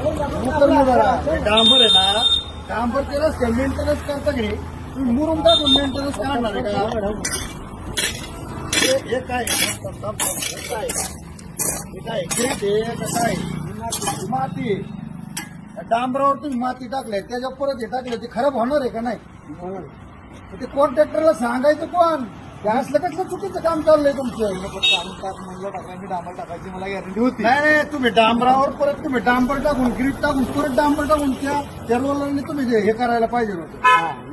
डांबर आहे ना, डांबर त्याला मेंटेनन्स करता की नाही, तुम्ही मुरुम टाकून मेंटेनन्स करणार आहे का? हे काय काय माती डांबरावर तुम्ही माती टाकले, त्याच्यावर परत हे टाकले, ते खराब होणार आहे का नाही? ते कॉन्ट्रॅक्टरला सांगायचं कोण? ते असलं कसलं चुकीचं काम चाललंय तुमचं? म्हणलं टाकायची डांबर टाकायची मला गॅरंटी होती. नाही, तुम्ही डांबरावर परत तुम्ही डांबर टाकून ग्रीप टाकून परत डांबर टाकून त्या रोलरने तुम्ही हे करायला पाहिजे होतं.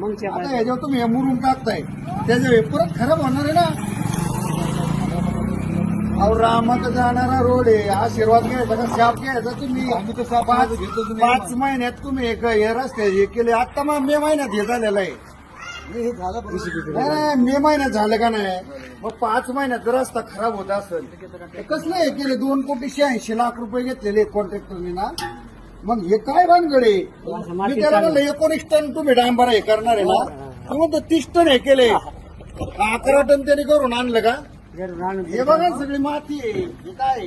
मग आता ह्याच्यावर तुम्ही हे मुरुम टाकताय, त्याच्या परत खराब होणार आहे ना. अहो रामाचा जाणारा रोड आहे, आशीर्वाद घ्यायचा का शाप घ्यायचा? तुम्ही आम्ही तर शाप घेतो तुम्ही. 5 महिन्यात तुम्ही हे रस्ते हे केले. आता मग मे महिन्यात हे झालेलं आहे. हे झालं नाही, मे महिन्यात झालं का नाही? मग 5 महिन्यात जर रस्ता खराब होत असेल तर कसलं हे केले? 2,86,00,000 रुपये घेतलेले कॉन्ट्रॅक्टरने ना. मग हे काय भानगडे? मी त्याला म्हणलं 19 टन तुम्ही डांबर हे करणार आहे ना, तू म्हणतो 30 टन हे केले. 11 टन त्यांनी करून आणलं का? हे बघा सगळी माती आहे. हे काय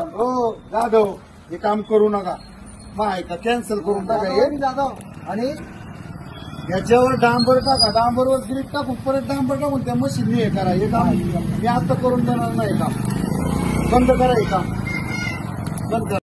हो जाधव, हे काम करू नका. मग का कॅन्सल करून टाका हे जाधव. आणि याच्यावर डांबर टाका, डांबरवर ग्रीप टाकून परत डांबर टाकून त्या मशीनने हे करा. हे काम मी आता करून देणार नाही. काम बंद करा, हे काम बंद करा.